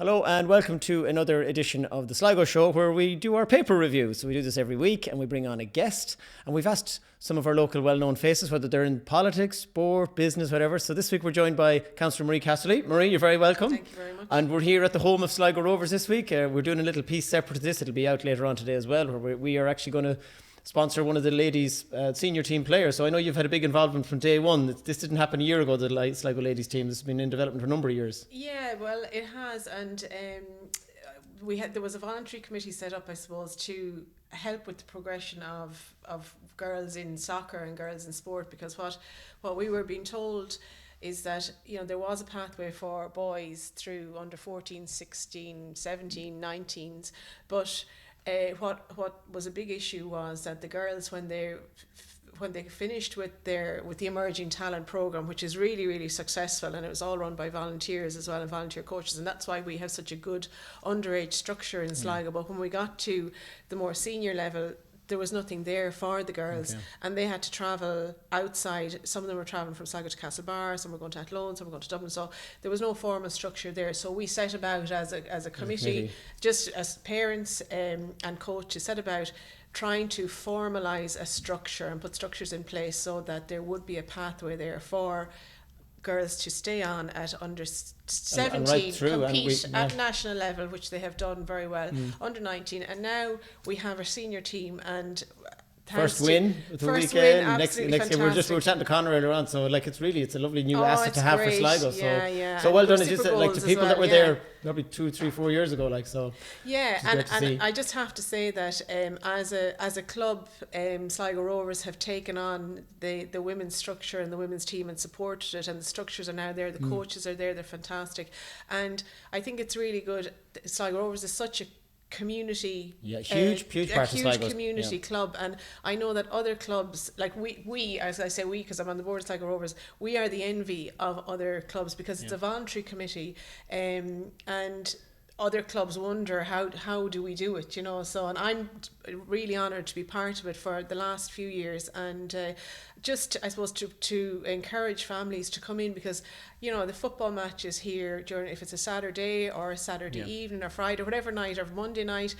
Hello and welcome to another edition of the Sligo Show where we do our paper review. So we do this every week and we bring on a guest and we've asked some of our local well-known faces whether they're in politics, sport, business, whatever. So this week we're joined by Councillor Marie Casserly. Marie, you're very welcome. Thank you very much. And we're here at the home of Sligo Rovers this week. We're doing a little piece separate to this. It'll be out later on today as well where we are actually going to sponsor one of the ladies' senior team players. So I know you've had a big involvement from day one. This didn't happen a year ago, the Sligo ladies team. This has been in development for a number of years. Yeah, well, it has, and there was a voluntary committee set up, I suppose, to help with the progression of girls in soccer and girls in sport, because what we were being told is that there was a pathway for boys through under 14, 16, 17, 19s, but what was a big issue was that the girls, when they finished with the emerging talent program, which is really, really successful, and it was all run by volunteers as well and volunteer coaches, and that's why we have such a good underage structure in Sligo. But when we got to the more senior level, there was nothing there for the girls, and they had to travel outside. Some of them were travelling from Sligo to Castlebar, some were going to Athlone, some were going to Dublin, so there was no formal structure there. So we set about as a committee, just as parents and coaches, set about trying to formalise a structure and put structures in place so that there would be a pathway there for girls to stay on at under 17, compete at national level, which they have done very well, under 19, and now we have a senior team, and first win of the weekend. Next year we were chatting to Conor earlier on, so it's a lovely new asset to have for Sligo. So well done. It's to people that were there probably 2, 3, 4 years ago, and I just have to say that as a club, Sligo Rovers have taken on the women's structure and the women's team and supported it, and the structures are now there, the coaches are there, they're fantastic, and I think it's really good. Sligo Rovers is such a community, huge community club, and I know that other clubs, like we as I say we, because I'm on the board of Sligo Rovers, we are the envy of other clubs, because it's a voluntary committee, and other clubs wonder how do we do it, so, and I'm really honoured to be part of it for the last few years, and just I suppose to encourage families to come in, because the football matches here during, if it's a Saturday or a Saturday evening or Friday, whatever night, or Monday night,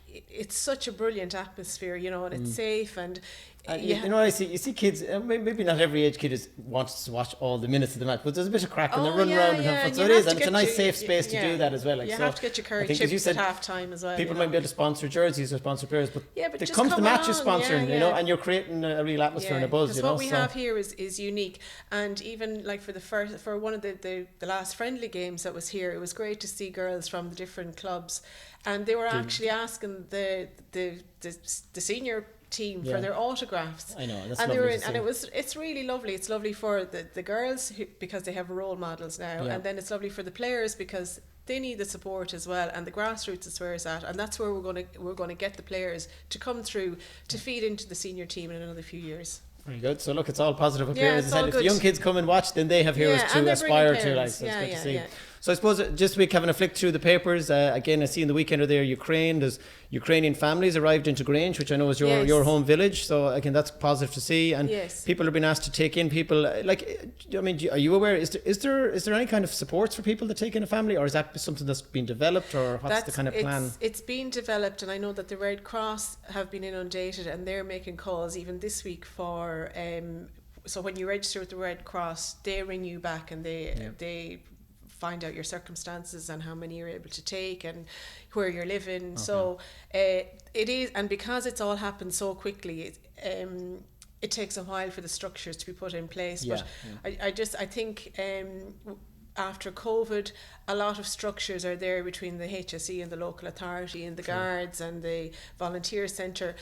it's such a brilliant atmosphere, and it's safe, and I see. You see kids. Maybe not every age kid wants to watch all the minutes of the match, but there's a bit of crack and they run around and have fun. So it is, and it's a nice, safe space to do that as well. You have to get your curry chips at half time as well. People might be able to sponsor jerseys or sponsor players, but they come to the matches sponsoring, and you're creating a real atmosphere and a buzz. Because what we have here is unique, and even for one of the last friendly games that was here, it was great to see girls from the different clubs, and they were actually asking the senior team for their autographs. I know, that's and lovely they were in, to and see. it's really lovely. It's lovely for the girls because they have role models now, and then it's lovely for the players because they need the support as well, and the grassroots is where it's at, and that's where we're going to get the players to come through to feed into the senior team in another few years. Very good. So look, it's all positive up here. It's if the young kids come and watch, then they have heroes to aspire to. So it's good to see. So I suppose just week having a flick through the papers, again I see in the weekend there Ukraine, there's Ukrainian families arrived into Grange, which I know is your home village, so again that's positive to see, and people are being asked to take in people, are you aware, is there any kind of supports for people that take in a family, or is that something that's been developed, or what's the kind of plan? It's been developed, and I know that the Red Cross have been inundated and they're making calls even this week for so when you register with the Red Cross, they ring you back and they find out your circumstances and how many you're able to take and where you're living. So it is, and because it's all happened so quickly, it takes a while for the structures to be put in place. I think after COVID, a lot of structures are there between the HSE and the local authority and the guards and the volunteer centre.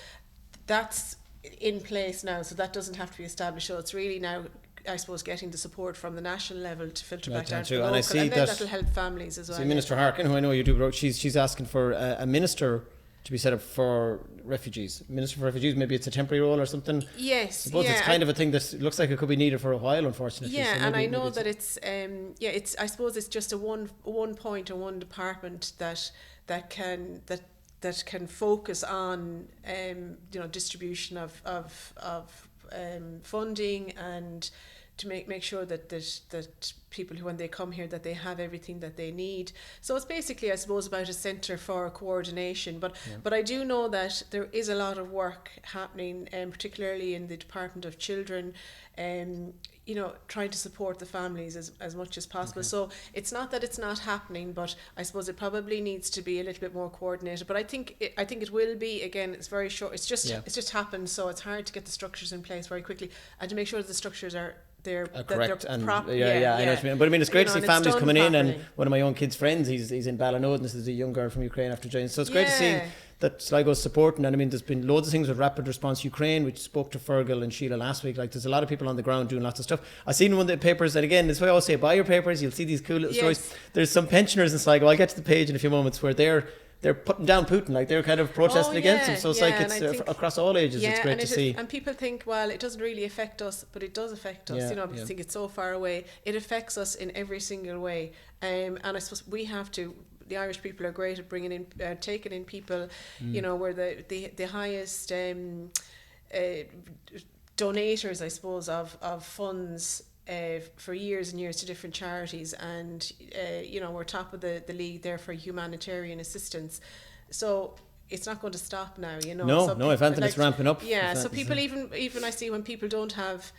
That's in place now, so that doesn't have to be established. So it's really now, I suppose, getting the support from the national level to filter back down to the local, and then that'll help families as well. See, Minister Harkin, who I know you do, she's asking for a minister to be set up for refugees. Minister for Refugees, maybe it's a temporary role or something. Yes, I suppose it's kind of a thing that looks like it could be needed for a while, unfortunately. Yeah, and I know that it's I suppose it's just a one point or one department that can focus on distribution of funding and to make sure that people who, when they come here, that they have everything that they need. So it's basically, I suppose, about a centre for coordination. But I do know that there is a lot of work happening, particularly in the Department of Children, trying to support the families as much as possible. Okay. So it's not that it's not happening, but I suppose it probably needs to be a little bit more coordinated. But I think it will be. Again, it's very short. It's just happened, so it's hard to get the structures in place very quickly and to make sure that the structures are correct and I know what you mean. But I mean, it's great to see families coming in, and one of my own kids' friends, he's in Ballinode, and this is a young girl from Ukraine after joining. So it's great to see that Sligo's supporting. And I mean, there's been loads of things with Rapid Response Ukraine, which spoke to Fergal and Sheila last week. Like, there's a lot of people on the ground doing lots of stuff. I seen one of the papers, and again, this is why I always say, buy your papers. You'll see these cool little stories. There's some pensioners in Sligo. I'll get to the page in a few moments where they're putting down Putin, like they're kind of protesting against him. So it's it's across all ages. It's great to see. And people think, well, it doesn't really affect us, but it does affect us. Because I think it's so far away. It affects us in every single way. And I suppose we have to. The Irish people are great at bringing in, taking in people. We're the highest donators, I suppose, of funds. For years and years to different charities, and we're top of the league there for humanitarian assistance. So it's not going to stop now. No, if anything, it's ramping up. Yeah, so people even I see when people don't have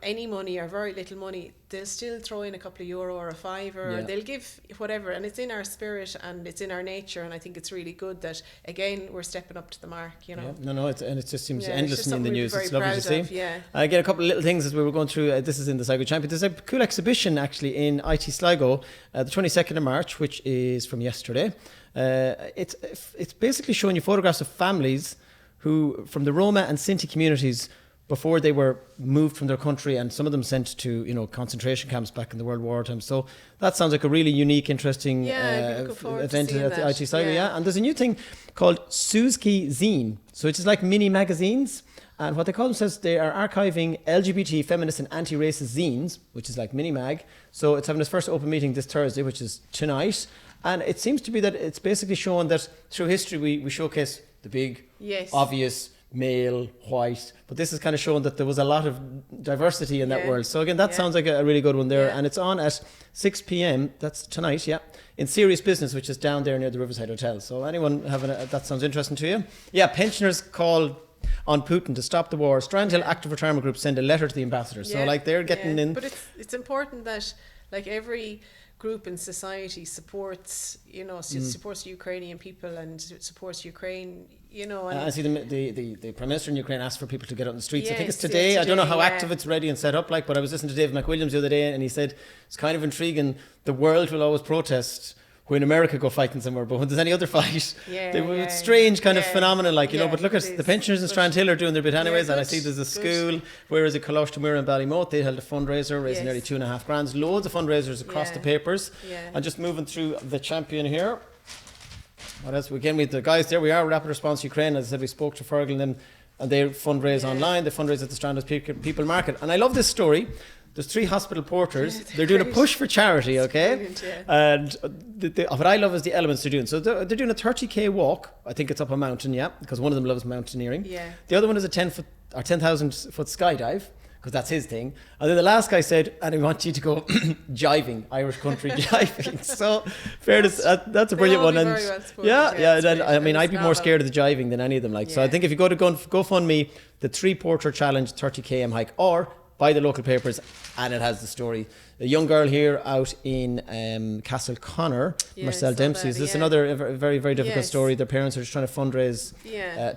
any money or very little money, they'll still throw in a couple of euro or a fiver. They'll give whatever, and it's in our spirit and it's in our nature. And I think it's really good that again we're stepping up to the mark. It just seems endless in the news. It's lovely to see. I get a couple of little things as we were going through. This is in the Sligo Champion. There's a cool exhibition actually in IT Sligo, the 22nd of March, which is from yesterday. It's basically showing you photographs of families who from the Roma and Sinti communities before they were moved from their country, and some of them sent to concentration camps back in the World War time. So that sounds like a really unique, interesting event at the IT Sligo. And there's a new thing called Suzki Zine, so it's just like mini magazines. And what they call themselves, they are archiving LGBT, feminist and anti-racist zines, which is like mini mag. So it's having its first open meeting this Thursday, which is tonight. And it seems to be that it's basically showing that through history we showcase the big, obvious, male, white, but this is kind of showing that there was a lot of diversity in that world. So again, that sounds like a really good one there. And it's on at 6 p.m. That's tonight, in Serious Business, which is down there near the Riverside Hotel. So anyone having that sounds interesting to you? Pensioners call on Putin to stop the war. Strandhill Active Retirement Group send a letter to the ambassador. So like they're getting in. But it's important that like every group in society supports supports the Ukrainian people and supports Ukraine. I see the Prime Minister in Ukraine asked for people to get out on the streets. I think it's today. I don't know how active it's ready and set up but I was listening to David McWilliams the other day, and he said it's kind of intriguing. The world will always protest when America go fighting somewhere, but when there's any other fight, it's strange kind of phenomenon, but look at the pensioners in Strandhill are doing their bit anyways, and I see there's a school, whereas at Colosh to Mira in Ballymote, they held a fundraiser, raising nearly $2.5 grand, loads of fundraisers across the papers, and just moving through the Champion here. What else? Again, with the guys there, we are Rapid Response Ukraine, as I said, we spoke to Fergal and them, and they fundraise online, they fundraise at the Stranded People Market, and I love this story. There's 3 hospital porters. They're doing a push for charity, okay? And what I love is the elements they're doing. So they're doing a 30k walk. I think it's up a mountain, because one of them loves mountaineering. The other one is a 10,000 foot skydive, because that's his thing. And then the last guy said, and I want you to go jiving, Irish country jiving. So fairness, that's a brilliant one. And I'd be more scared of the jiving than any of them. So I think if you go to GoFundMe, the 3 porter challenge 30 km hike, or buy the local papers, and it has the story. A young girl here out in Castle Connor, Marcel Dempsey. This is another very, very difficult story. Their parents are just trying to fundraise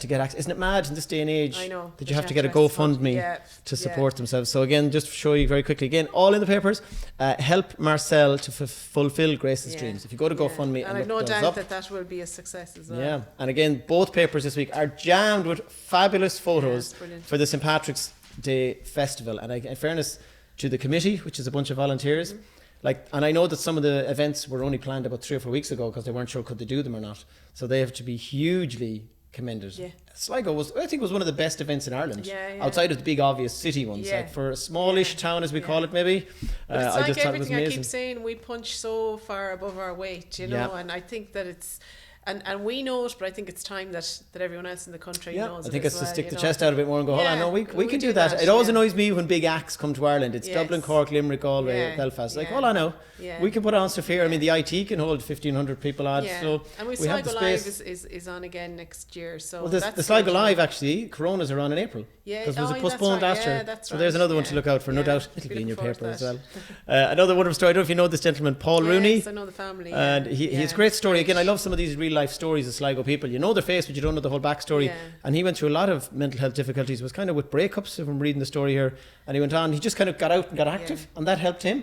to get access. Isn't it mad in this day and age that you have to get a GoFundMe to support themselves? So again, just to show you very quickly, again, all in the papers, help Marcel to fulfill Grace's dreams. If you go to GoFundMe and I've no doubt that will be a success as well. Yeah, and again, both papers this week are jammed with fabulous photos for the St. Patrick's Day Festival. And in fairness to the committee, which is a bunch of volunteers, and I know that some of the events were only planned about 3 or 4 weeks ago because they weren't sure could they do them or not, so they have to be hugely commended. Sligo was one of the best events in Ireland, outside of the big obvious city ones, for a smallish town as we call it maybe. But it's everything I keep saying, we punch so far above our weight, and I think that it's And we know it, but I think it's time that everyone else in the country knows it. I think it's to stick the know. chest out a bit more and go, hold on, no, we can do that. It always annoys me when big acts come to Ireland. It's Dublin, Cork, Limerick, Galway, Belfast. Like, hold on now. We can put on stuff here. I mean, the IT can hold 1,500 people odd. So and we have the space. Live is on again next year. So the Sligo Live, actually, Coronas are on in April. Because it was postponed last year. So there's another one to look out for. No doubt it'll be in your paper as well. Another wonderful story. I don't know if you know this gentleman, Paul Rooney. Yes, I know the family. And he has a great story. Again, I love some of these real life stories of Sligo people. You know their face, but you don't know the whole backstory. And he went through a lot of mental health difficulties. It was kind of with breakups, if I'm reading the story here. And he went on. He just kind of got out and got active, and that helped him.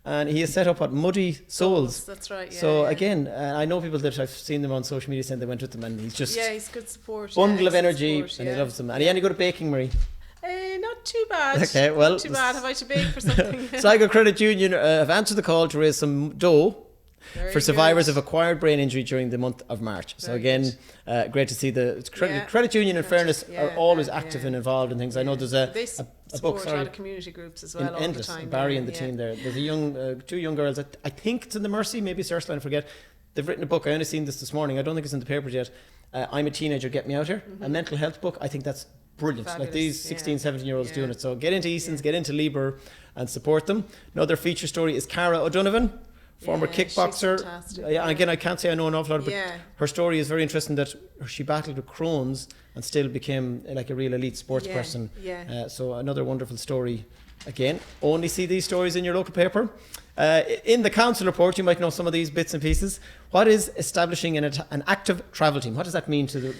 And he has set up what Muddy Souls. That's right. So again, I know people that I've seen them on social media saying they went with them, and he's just he's good support. Bundle of energy, and he loves them. And he any good at baking, Marie? Not too bad. Okay, well, not too bad. Have I to bake for something? Sligo Credit Union have answered the call to raise some dough for survivors of acquired brain injury during the month of March. So again, great to see the Credit Union, in fairness, are always active and involved in things. I know there's a book, a lot of community groups as well. Endless. All the time, Barry and the team there. There's two young girls. I think it's in the Mercy, maybe it's Ursula, I forget. They've written a book. I only seen this morning. I don't think it's in the papers yet. I'm a Teenager, Get Me Out Here. A mental health book. I think that's brilliant. Fabulous. Like these 16, 17-year-olds doing it. So get into Eason's, get into Lieber and support them. Another feature story is Cara O'Donovan, former kickboxer. And again, I can't say I know an awful lot, but her story is very interesting, that she battled with Crohn's and still became like a real elite sports person. So another wonderful story. Again, only see these stories in your local paper. In the council report, you might know some of these bits and pieces. What is establishing an active travel team? What does that mean to the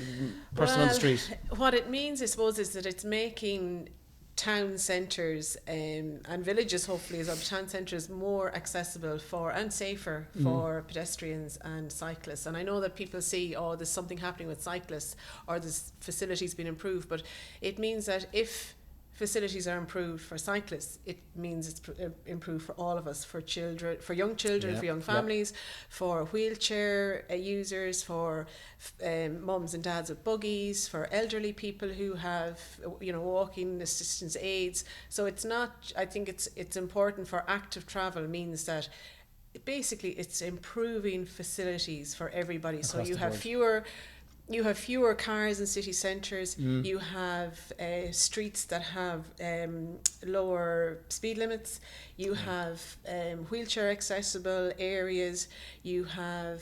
person on the street? What it means, I suppose, is that it's making town centres and villages, hopefully, as well, town centres more accessible for and safer for pedestrians and cyclists. And I know that people see, there's something happening with cyclists, or there's facilities being improved, but it means that if facilities are improved for cyclists, it means it's improved for all of us, for children, for young children, for young families, for wheelchair users, for mums and dads with buggies, for elderly people who have walking assistance aids. So it's not, I think it's important for active travel, means that basically it's improving facilities for everybody. So you have fewer cars in city centres. You have streets that have lower speed limits. You have wheelchair accessible areas. You have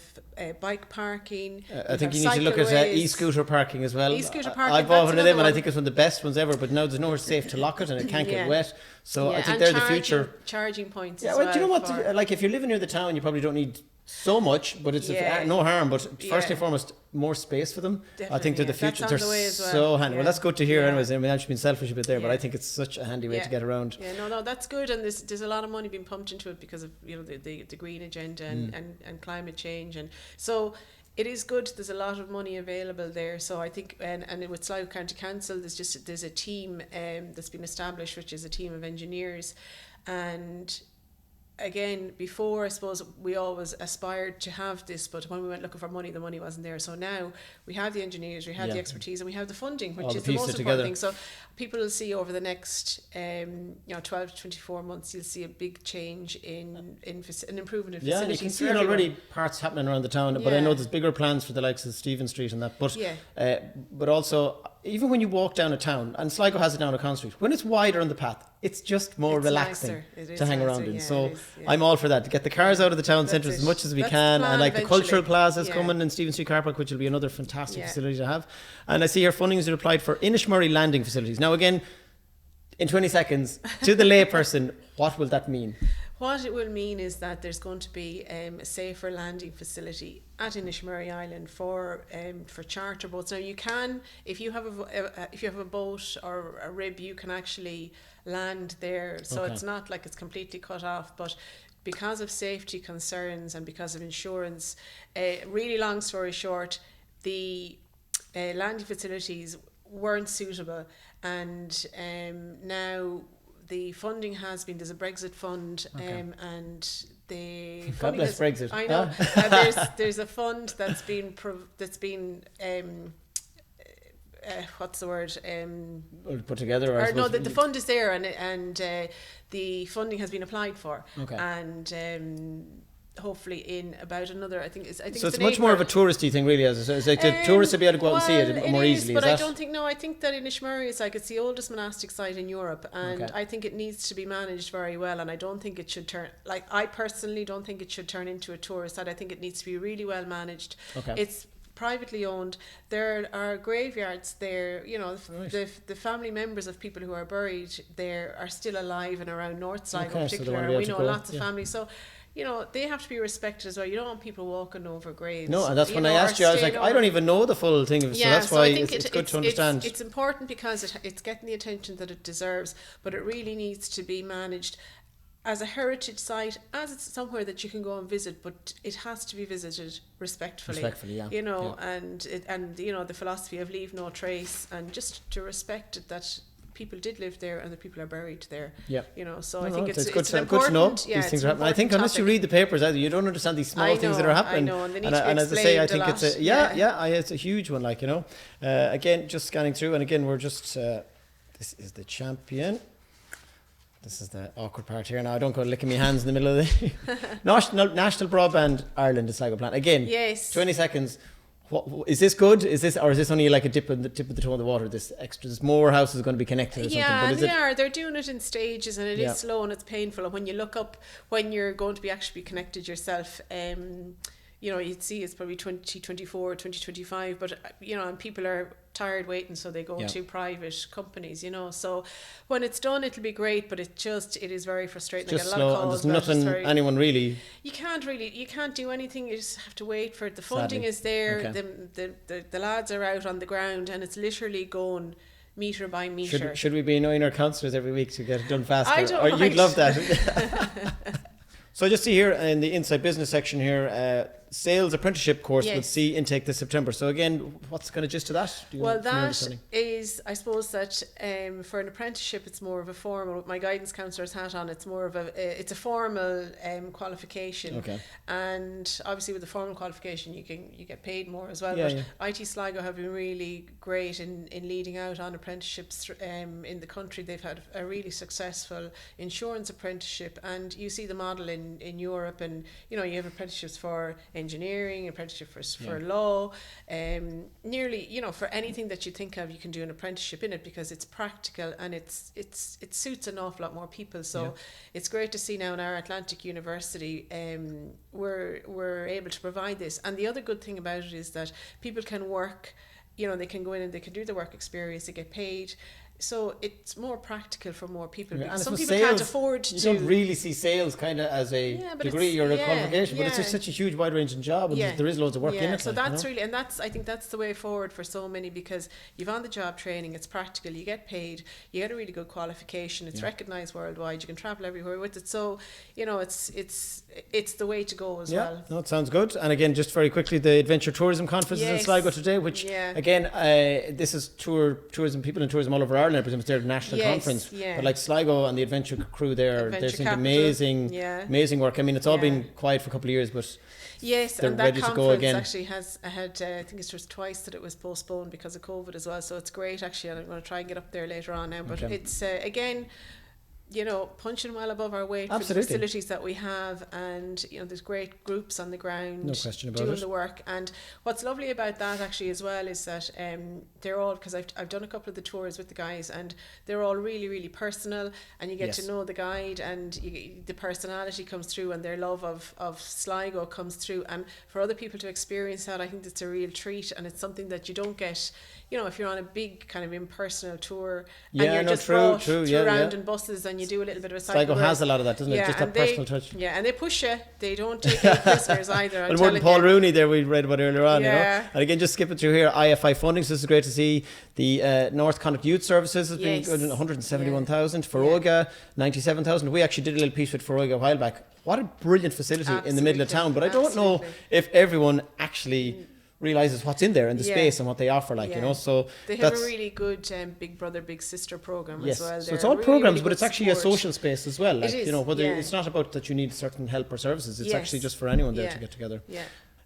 bike parking. I think you need to look at e-scooter parking as well. E-scooter parking. I've bought one of them, and I think it's one of the best ones ever. But now there's nowhere safe to lock it, and it can't get wet. So I think they're the future. Charging points. Yeah, well, do you know what? Like, if you're living near the town, you probably don't need so much, but it's no harm. But first and foremost, more space for them. Definitely, I think they're the future. They're so handy. Well, that's good to hear. Anyways, I mean, I've been selfish a bit there, but I think it's such a handy way to get around. No, that's good. And there's a lot of money being pumped into it because of the green agenda and climate change, and so it is good. There's a lot of money available there. So I think, and with Sligo County Council, there's a team that's been established, which is a team of engineers. And again, before, I suppose we always aspired to have this, but when we went looking for money, the money wasn't there. So now we have the engineers, we have the expertise, and we have the funding, which is the most important thing. So people will see over the next 12 to 24 months, you'll see a big change in an improvement in facilities. Yeah, you can see it already, parts happening around the town, but I know there's bigger plans for the likes of Stephen Street and that. But also, even when you walk down a town, and Sligo has it down a Con Street, when it's wider on the path, it's just more relaxing to hang around in. So I'm all for that, to get the cars out of the town centre as much as we can, and like the cultural plazas coming in Stephen Street Car Park, which will be another fantastic facility to have. And I see here funding is applied for Inishmurray landing facilities. Now again, in 20 seconds, to the layperson, what will that mean? What it will mean is that there's going to be a safer landing facility at Inishmurray Island for charter boats. Now you can, if you have a boat or a rib, you can actually land there. So it's not like it's completely cut off, but because of safety concerns and because of insurance, really long story short, the landing facilities weren't suitable, and now the funding has been, there's a Brexit fund, and the God bless Brexit. I know. There's a fund that's been what's the word? Put together. The fund is there, and the funding has been applied for, and hopefully in about another, I think it's much more of a touristy thing, really. It's like the tourists will be able to go out and see it more easily. But I don't think, I think that Inishmurray is like, it's the oldest monastic site in Europe, and I think it needs to be managed very well, and I don't think it should turn, like, I personally don't think it should turn into a tourist site. I think it needs to be really well managed. It's privately owned. There are graveyards there, the family members of people who are buried there are still alive and around North Sligo in particular, and we know lots of families, so they have to be respected as well. You don't want people walking over graves. No, and that's when I asked you, I was like, I don't even know the full thing of it, so that's why it's good to understand. It's important because it's getting the attention that it deserves, but it really needs to be managed as a heritage site, as it's somewhere that you can go and visit, but it has to be visited respectfully. And the philosophy of leave no trace, and just to respect it, that people did live there and the people are buried there. So I think it's good to know these things are happening. I think unless you read the papers either, you don't understand these small things that are happening. I know, and they need and as I say, I think it's it's a huge one. Again, just scanning through, and again, we're just this is the champion. This is the awkward part here. Now I don't go licking my hands in the middle of the National Broadband Ireland is Sligo plan. Again, 20 seconds. What, is this good? Is this only like a tip of the toe of the water? This more houses are going to be connected or something? But they're doing it in stages, and it is slow and it's painful. And when you look up when you're going to be actually connected yourself, you'd see it's probably 2024, 2025, but and people are tired waiting, so they go to private companies, so when it's done it'll be great, but it is very frustrating. Just slow, and there's nothing anyone really, you can't do anything. You just have to wait for it. The funding is there. The lads are out on the ground, and it's literally going metre by metre. Should we be annoying our councillors every week to get it done faster? I don't you'd love that. So I just see here in the inside business section here, sales apprenticeship course with C intake this September. So again, what's kind of gist to that? That is, I suppose that for an apprenticeship, it's more of a formal, with my guidance counsellor's hat on, it's more of it's a formal qualification. And obviously with the formal qualification, you get paid more as well. IT Sligo have been really great in leading out on apprenticeships in the country. They've had a really successful insurance apprenticeship, and you see the model in Europe, and you have apprenticeships for engineering, apprenticeship for law, nearly for anything that you think of, you can do an apprenticeship in it, because it's practical and it suits an awful lot more people. So it's great to see now in our Atlantic University we're able to provide this. And the other good thing about it is that people can work, they can go in and they can do the work experience, they get paid. So it's more practical for more people. Because some people can't afford to. You don't really see sales kind of as a degree or a qualification, but it's just such a huge, wide-ranging job, and there is loads of work in it. So that's really, and I think that's the way forward for so many, because you've on-the-job training, it's practical, you get paid, you get a really good qualification, it's recognised worldwide, you can travel everywhere with it. So it's the way to go as well. No, it sounds good. And again, just very quickly, the Adventure Tourism Conference is in Sligo today, which again, this is tourism people in tourism all over Ireland. I presume it's their national conference, but like Sligo and the Adventure crew there, they're doing amazing work. I mean, it's all been quiet for a couple of years, but they're and that ready to go again. Actually has had I think it's just twice that it was postponed because of COVID as well. So it's great actually, and I'm going to try and get up there later on now. But it's again, punching well above our weight for the facilities that we have, and there's great groups on the ground, no question about doing the work. And what's lovely about that actually as well is that they're all, because I've done a couple of the tours with the guys, and they're all really, really personal, and you get to know the guide, and the personality comes through, and their love of Sligo comes through. And for other people to experience that, I think it's a real treat, and it's something that you don't get if you're on a big kind of impersonal tour and you're just brought around in buses and you do a little bit of a cycle. Sligo has a lot of that, doesn't it? Just that personal touch. Yeah, and they push you. They don't take any prisoners either. And more than Paul Rooney there, we read about earlier on, And again, just skipping through here, IFI funding, so this is great to see. The North Connacht Youth Services has been good, 171,000. Foróga, 97,000. We actually did a little piece with Foróga a while back. What a brilliant facility in the middle of town. But I don't know if everyone actually realizes what's in there in the space and what they offer, so they have a really good Big Brother Big Sister program as well. So it's all really, programs, really, but it's actually support. A social space as well, it is, whether it's not about that you need certain help or services, it's actually just for anyone there to get together.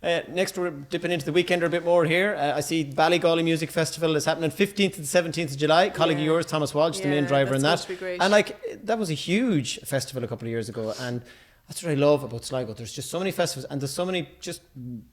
Next, we're dipping into the weekend a bit more here. I see Ballygawley Music Festival is happening 15th to the 17th of July. Colleague of yours, Thomas Walsh, the main driver in that. Be great. And that was a huge festival a couple of years ago, and That's what I love about Sligo. There's just so many festivals, and there's so many just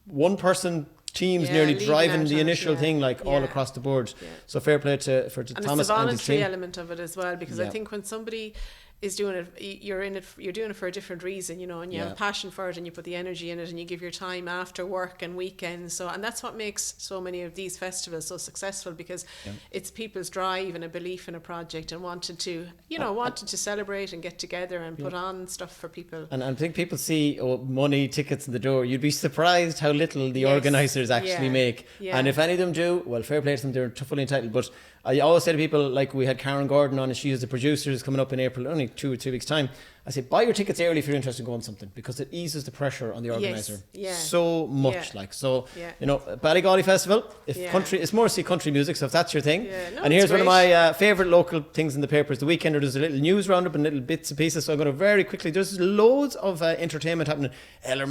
one person teams nearly driving the initial thing, like all across the board. So fair play to and Thomas and the voluntary element of it as well, because I think when somebody is doing it, you're doing it for a different reason, you know, and you have a passion for it, and you put the energy in it, and you give your time after work and weekends. So, and that's what makes so many of these festivals so successful, because it's people's drive and a belief in a project, and wanted to celebrate and get together and put on stuff for people. And I think people see money, tickets in the door. You'd be surprised how little the organisers actually make. And if any of them do, well, fair play to them. They're fully entitled. But I always say to people, like we had Karen Gordon on, and she is the producer, is coming up in April, only 2 or 3 weeks time. I say, buy your tickets early if you're interested in going something, because it eases the pressure on the organiser so much. You know, Ballygolly Festival, it's more to see country music, so if that's your thing. And here's one of my favourite local things in the papers. The Weekender, there's a little news roundup and little bits and pieces, so I'm going to very quickly, there's loads of entertainment happening. Eleanor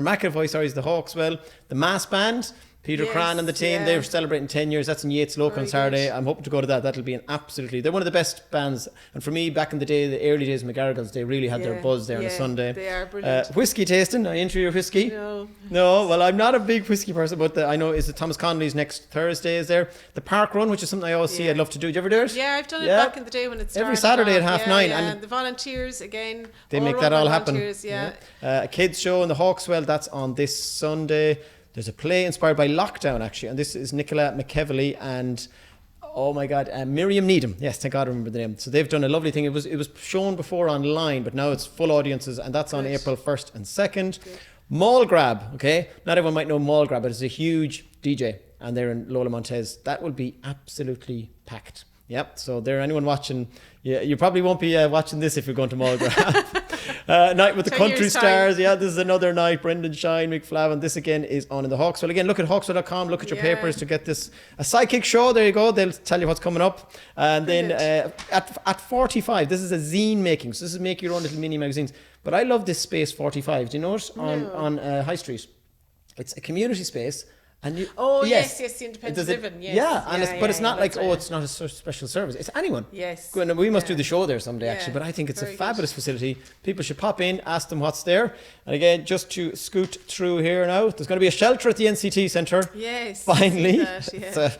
McAvoy, is the Hawkswell, the Mass Band, Peter Cran and the team, they're celebrating 10 years. That's in Yates Local on Saturday. I'm hoping to go to that. That'll be they're one of the best bands. And for me, back in the day, the early days of McGarrigles, they really had their buzz there on a Sunday. They are brilliant. Whiskey tasting. I enter your whiskey? No, well, I'm not a big whiskey person, but I know is it Thomas Connolly's next Thursday is there. The Park Run, which is something I always see. I'd love to do. Did you ever do it? Yeah, I've done it back in the day when it started. Every Saturday at 9:30. And the volunteers, again, they make that all happen. A kids show in the Hawkswell, that's on this Sunday. There's a play inspired by lockdown, actually, and this is Nicola McKevely and Miriam Needham. Yes, thank God I remember the name. So they've done a lovely thing. It was shown before online, but now it's full audiences, and that's on April 1st and 2nd. Mall Grab, okay? Not everyone might know Mall Grab, but it's a huge DJ, and they're in Lola Montez. That will be absolutely packed. Yep, so there, anyone watching, you probably won't be watching this if you're going to Mall Grab. Night with the Country Stars. Yeah, this is another night. Brendan, Shine, McFlavin. This again is on in the Hawkswell. Again, look at hawkswell.com. Look at your papers to get this. A psychic show. There you go. They'll tell you what's coming up. And then at 45, this is a zine making. So this is make your own little mini magazines. But I love this space 45. Do you know it? On High Street. It's a community space. And you, yes, the independent living. Yes. But it's not like it's not a special service. It's anyone. Yes. And we must do the show there someday, actually. But I think it's a fabulous facility. People should pop in, ask them what's there. And again, just to scoot through here now, there's going to be a shelter at the NCT Centre. Yes. Finally. It's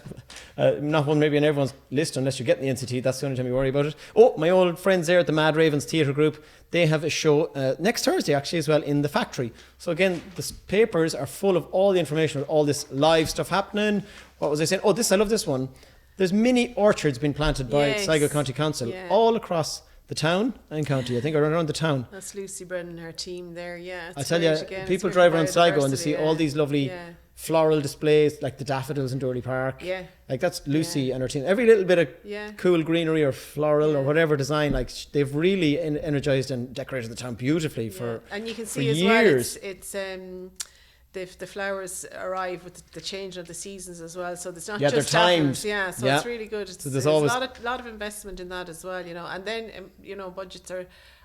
not one maybe on everyone's list unless you're getting the NCT. That's the only time you worry about it. Oh, my old friends there at the Mad Ravens Theatre Group. They have a show next Thursday, actually, as well, in the factory. So again, the papers are full of all the information about all this live stuff happening. What was I saying? I love this one. There's mini orchards being planted by Sligo County Council all across the town and county, I think, or around the town. That's Lucy Brennan and her team there, I tell you, people drive around Sligo and they see all these lovely floral displays, like the daffodils in Durley Park. Like that's Lucy and her team. Every little bit of cool greenery or floral or whatever design, like they've really energised and decorated the town beautifully for and you can see as years. Well, it's the flowers arrive with the change of the seasons as well, so there's not just daffodils. It's really good. So there's always a lot of investment in that as well, and then budgets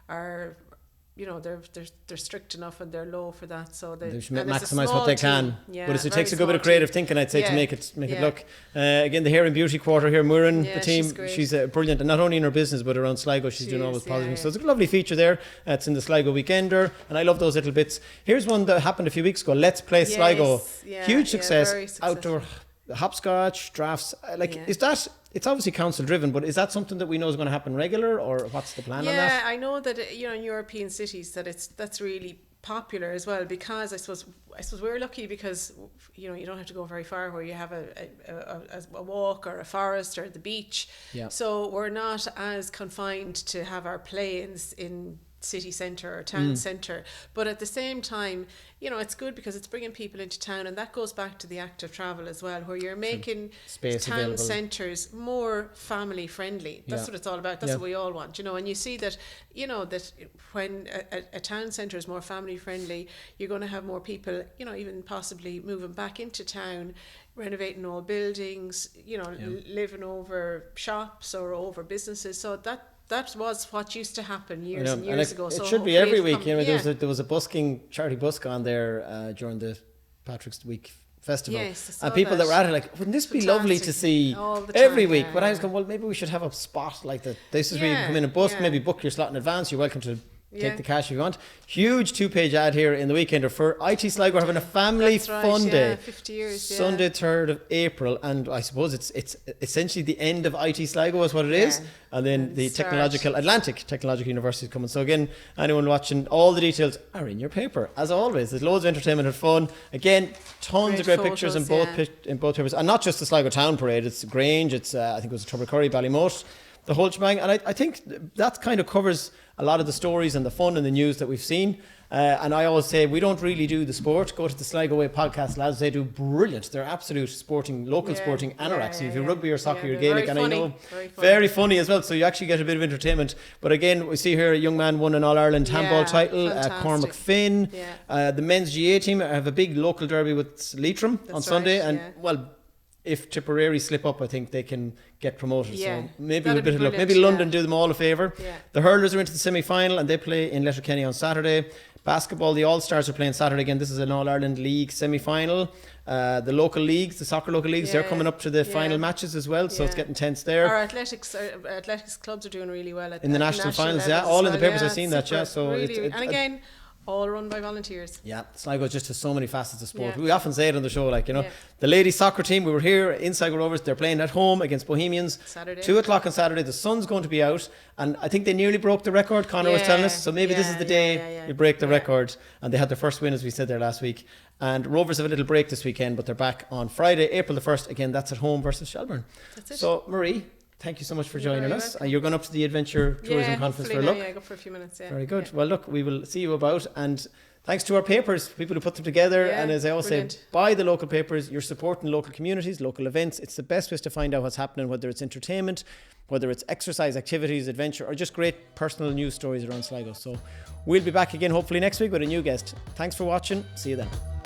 are they're strict enough and they're low for that, so they should maximise what they can. But it takes a good bit of creative thinking, I'd say, to make it look. Again, the Hair and Beauty Quarter here, Muireann, the team, she's brilliant, and not only in her business but around Sligo, she's doing all this positive. So it's a lovely feature there. It's in the Sligo Weekender, and I love those little bits. Here's one that happened a few weeks ago. Let's Play Sligo, huge success. Outdoor hopscotch drafts. Is that? It's obviously council driven, but is that something that we know is going to happen regular, or what's the plan on that? Yeah, I know that in European cities that's really popular as well, because I suppose we're lucky because you don't have to go very far where you have a walk or a forest or the beach. So we're not as confined to have our play in city centre or town centre, but at the same time, it's good because it's bringing people into town, and that goes back to the active travel as well, where you're making town centres more family friendly. That's what it's all about. That's what we all want, and you see that that when a town centre is more family friendly, you're going to have more people even possibly moving back into town, renovating old buildings, living over shops or over businesses. So that was what used to happen years and years ago. So it should be every week. There was a charity busk on there during the Patrick's Week Festival. And people that were at it like, wouldn't this be lovely to see every week? But I was going, well, maybe we should have a spot like that. This is where you can come in and busk, maybe book your slot in advance. You're welcome to Take the cash if you want. Huge 2-page ad here in the Weekender for IT Sligo having a family fun day. 50 years. Sunday 3rd of April, and I suppose it's essentially the end of IT Sligo is what it is, and then the Atlantic Technological University is coming. So again, anyone watching, all the details are in your paper as always. There's loads of entertainment and fun. Again, tons of great pictures in both papers, and not just the Sligo Town Parade. It's Grange. It's I think it was Tubbercurry, Ballymote, the whole shebang, and I think that kind of covers a lot of the stories and the fun and the news that we've seen. And I always say, we don't really do the sport. Go to the Sligo Way podcast, lads. They do brilliant. They're absolute local sporting anoraks. If you're rugby or soccer, you're Gaelic, and I know very funny as well. So you actually get a bit of entertainment. But again, we see here a young man won an All-Ireland handball title, Cormac Finn. The men's GA team have a big local derby with Leitrim on Sunday. And well, if Tipperary slip up, I think they can get promoted. So maybe with a bit of luck. Maybe London do them all a favour. The hurlers are into the semi-final and they play in Letterkenny on Saturday. Basketball, the All-Stars are playing Saturday again. This is an All-Ireland League semi-final. The local leagues, the soccer local leagues, they're coming up to the final matches as well, so it's getting tense there. Our athletics clubs are doing really well in the national finals, all in the papers. I've seen that, So really, and again, all run by volunteers. Yeah, Sligo just has so many facets of sport. We often say it on the show, the ladies soccer team, we were here in Sligo Rovers, they're playing at home against Bohemians. Saturday. 2:00 on Saturday, the sun's going to be out, and I think they nearly broke the record, Conor was telling us, so maybe this is the day you break the record, and they had their first win, as we said there last week. And Rovers have a little break this weekend, but they're back on Friday, April the 1st, again, that's at home versus Shelburne. That's it. So, Marie, thank you so much for joining us. And you're going up to the Adventure Tourism Conference for a look. Yeah, go for a few minutes. Very good. Well, look, we will see you about, and thanks to our papers, people who put them together. And as I always say, buy the local papers. You're supporting local communities, local events. It's the best way to find out what's happening, whether it's entertainment, whether it's exercise activities, adventure, or just great personal news stories around Sligo. So we'll be back again hopefully next week with a new guest. Thanks for watching. See you then.